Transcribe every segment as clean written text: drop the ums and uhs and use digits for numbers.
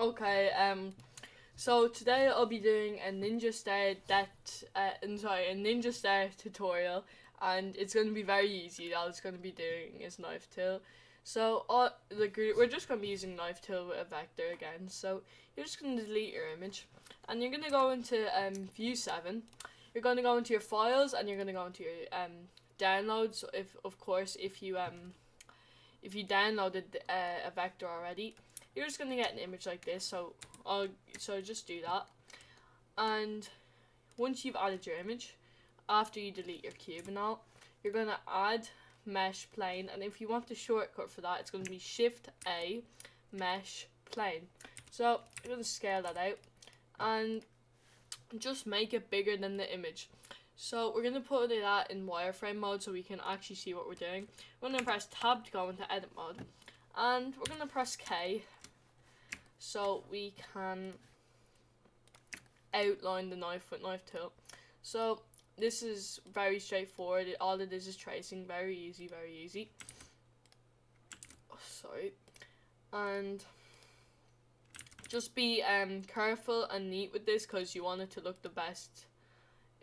Okay, so today I'll be doing a Ninja Star a Ninja Star tutorial, and it's gonna be very easy. All it's gonna be doing is knife till. So we're just gonna be using knife till with a vector again. So you're just gonna delete your image, and you're gonna go into View 7. You're gonna go into your files, and you're gonna go into your downloads. If of course if you downloaded a vector already, you're just gonna get an image like this. So just do that, and once you've added your image, after you delete your cube and all, you're gonna add mesh plane, and if you want the shortcut for that, it's gonna be Shift A mesh plane. So you're gonna scale that out and just make it bigger than the image. So we're going to put it in wireframe mode so we can actually see what we're doing. We're going to press tab to go into edit mode, and we're going to press K so we can outline the knife with knife tool. So this is very straightforward. All it is tracing. Very easy, very easy. Oh, sorry. And just be careful and neat with this because you want it to look the best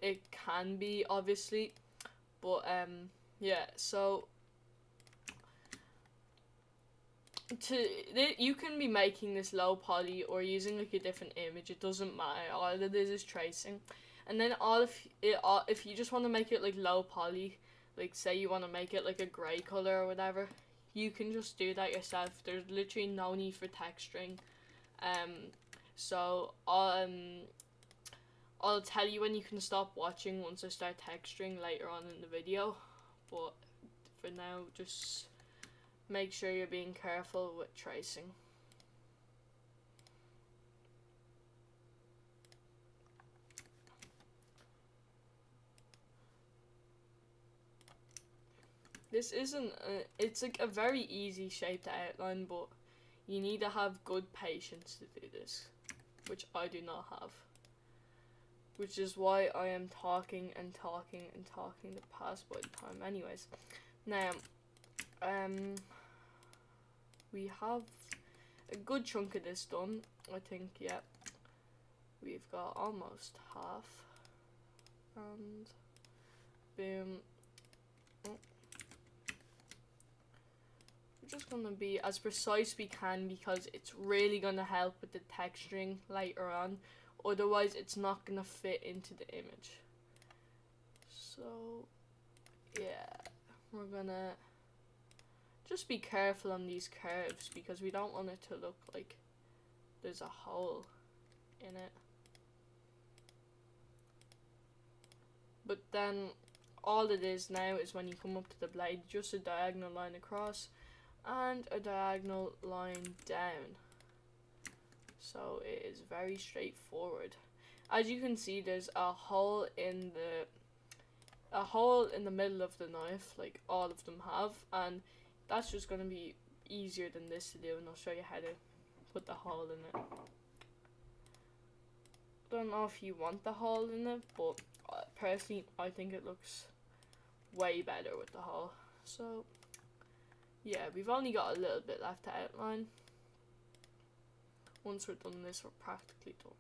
it can be, obviously. But yeah, so you can be making this low poly or using like a different image. It doesn't matter. All it is tracing. And then if you just want to make it like low poly, like say you want to make it like a grey color or whatever, you can just do that yourself. There's literally no need for texturing. So I'll tell you when you can stop watching once I start texturing later on in the video, but for now, just make sure you're being careful with tracing. This isn't, it's like a very easy shape to outline, but you need to have good patience to do this, which I do not have. Which is why I am talking and talking and talking to pass by the time. Anyways, now, we have a good chunk of this done. I think, yeah, we've got almost half, and boom. We're just gonna be as precise we can because it's really gonna help with the texturing later on. Otherwise, it's not gonna fit into the image. So, yeah, we're gonna just be careful on these curves because we don't want it to look like there's a hole in it. But then, all it is now is when you come up to the blade, just a diagonal line across and a diagonal line down. So it is very straightforward. As you can see, there's a hole in the middle of the knife, like all of them have, and that's just going to be easier than this to do, and I'll show you how to put the hole in it. Don't know if you want the hole in it, but personally I think it looks way better with the hole. So yeah, we've only got a little bit left to outline. Once we're done this, we're practically done.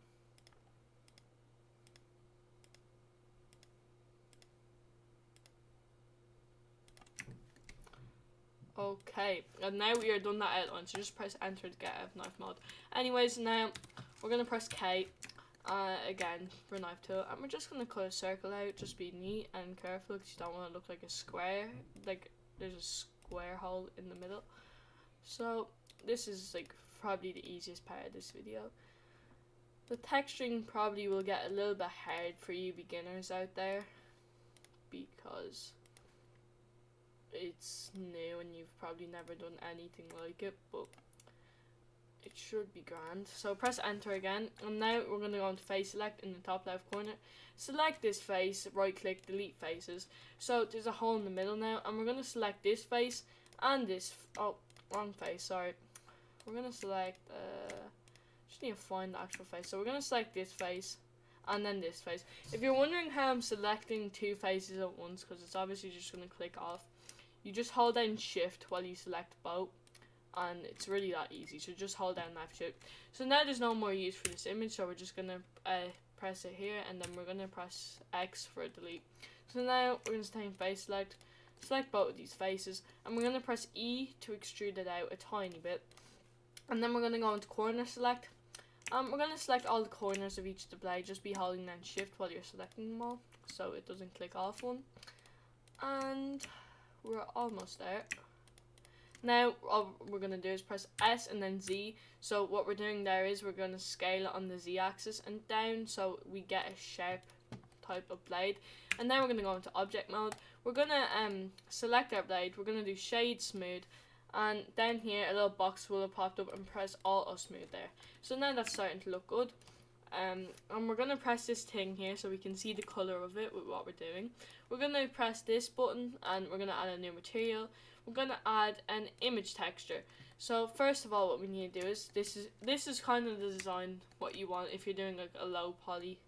Okay, and now we are done that outline, so just press enter to get out of knife mode. Anyways, now we're going to press K again for knife tool, and we're just going to cut a circle out. Just be neat and careful because you don't want to look like a square, like there's a square hole in the middle. So this is like probably the easiest part of this video. The texturing probably will get a little bit hard for you beginners out there because it's new and you've probably never done anything like it, but it should be grand. So press enter again, and now we're going to go into face select in the top left corner. Select this face, right click, delete faces. So there's a hole in the middle now, and we're going to select this face and this, oh, wrong face, sorry. We're going to select, just need to find the actual face. So we're going to select this face and then this face. If you're wondering how I'm selecting two faces at once, because it's obviously just going to click off, you just hold down shift while you select both, and it's really that easy. So just hold down left shift. So now there's no more use for this image, so we're just gonna press it here, and then we're gonna press X for delete. So now we're gonna stay in face select both of these faces, and we're gonna press E to extrude it out a tiny bit, and then we're gonna go into corner select. We're gonna select all the corners of each of the blade. Just be holding down shift while you're selecting them all, so it doesn't click off one. And we're almost there. Now all we're going to do is press S and then Z. So what we're doing there is we're going to scale it on the Z axis and down, so we get a sharp type of blade. And then we're going to go into object mode. We're going to select our blade. We're going to do shade smooth, and down here a little box will have popped up, and press auto smooth there. So now that's starting to look good. And we're going to press this thing here so we can see the colour of it with what we're doing. We're going to press this button, and we're going to add a new material. We're going to add an image texture. So first of all, what we need to do is, this is kind of the design what you want if you're doing like a low poly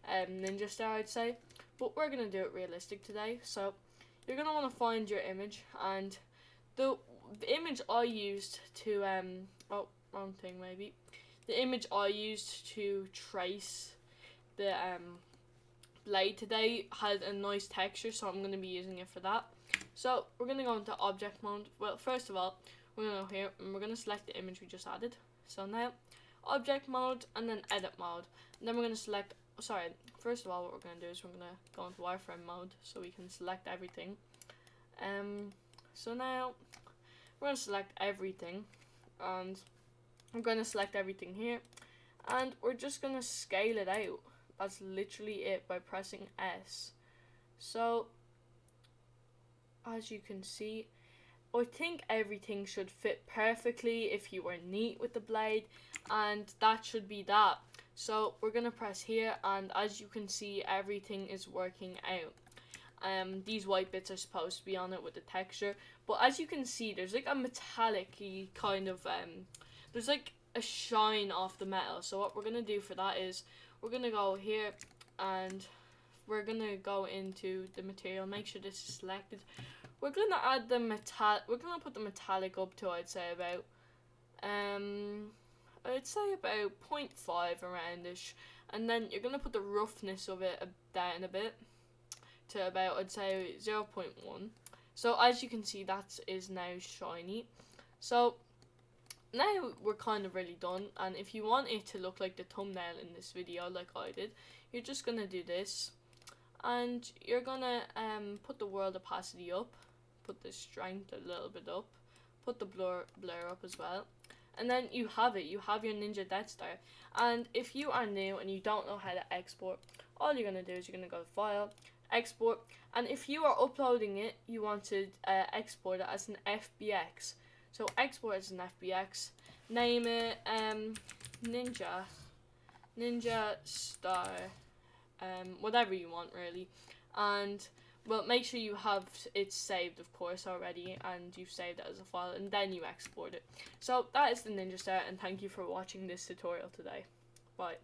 ninja star, I'd say. But we're going to do it realistic today. So you're going to want to find your image, and the image I used to oh, wrong thing maybe. The image I used to trace the blade today had a nice texture, so I'm going to be using it for that. So we're going to go into object mode. Well, first of all, we're going to go here and we're going to select the image we just added. So now, object mode and then edit mode. And then we're going to select, first of all what we're going to do is we're going to go into wireframe mode so we can select everything. So now, we're going to select everything, and I'm going to select everything here, and we're just going to scale it out. That's literally it, by pressing S. So as you can see, I think everything should fit perfectly if you were neat with the blade, and that should be that. So we're going to press here, and as you can see, everything is working out. These white bits are supposed to be on it with the texture, but as you can see, there's like a metallic-y kind of there's like a shine off the metal. So what we're going to do for that is we're going to go here, and we're going to go into the material, make sure this is selected. We're going to add the we're going to put the metallic up to, I'd say about 0.5 around-ish, and then you're going to put the roughness of it down a bit to about, I'd say, 0.1. So as you can see, that is now shiny. So now we're kind of really done, and if you want it to look like the thumbnail in this video like I did, you're just going to do this, and you're going to put the world opacity up, put the strength a little bit up, put the blur up as well, and then you have it. You have your Ninja Death Star. And if you are new and you don't know how to export, all you're going to do is you're going to go to File, Export, and if you are uploading it, you want to export it as an FBX. So export as an FBX, name it Ninja Star, whatever you want really, and well, make sure you have it saved, of course, already, and you've saved it as a file, and then you export it. So that is the Ninja Star, and thank you for watching this tutorial today. Bye.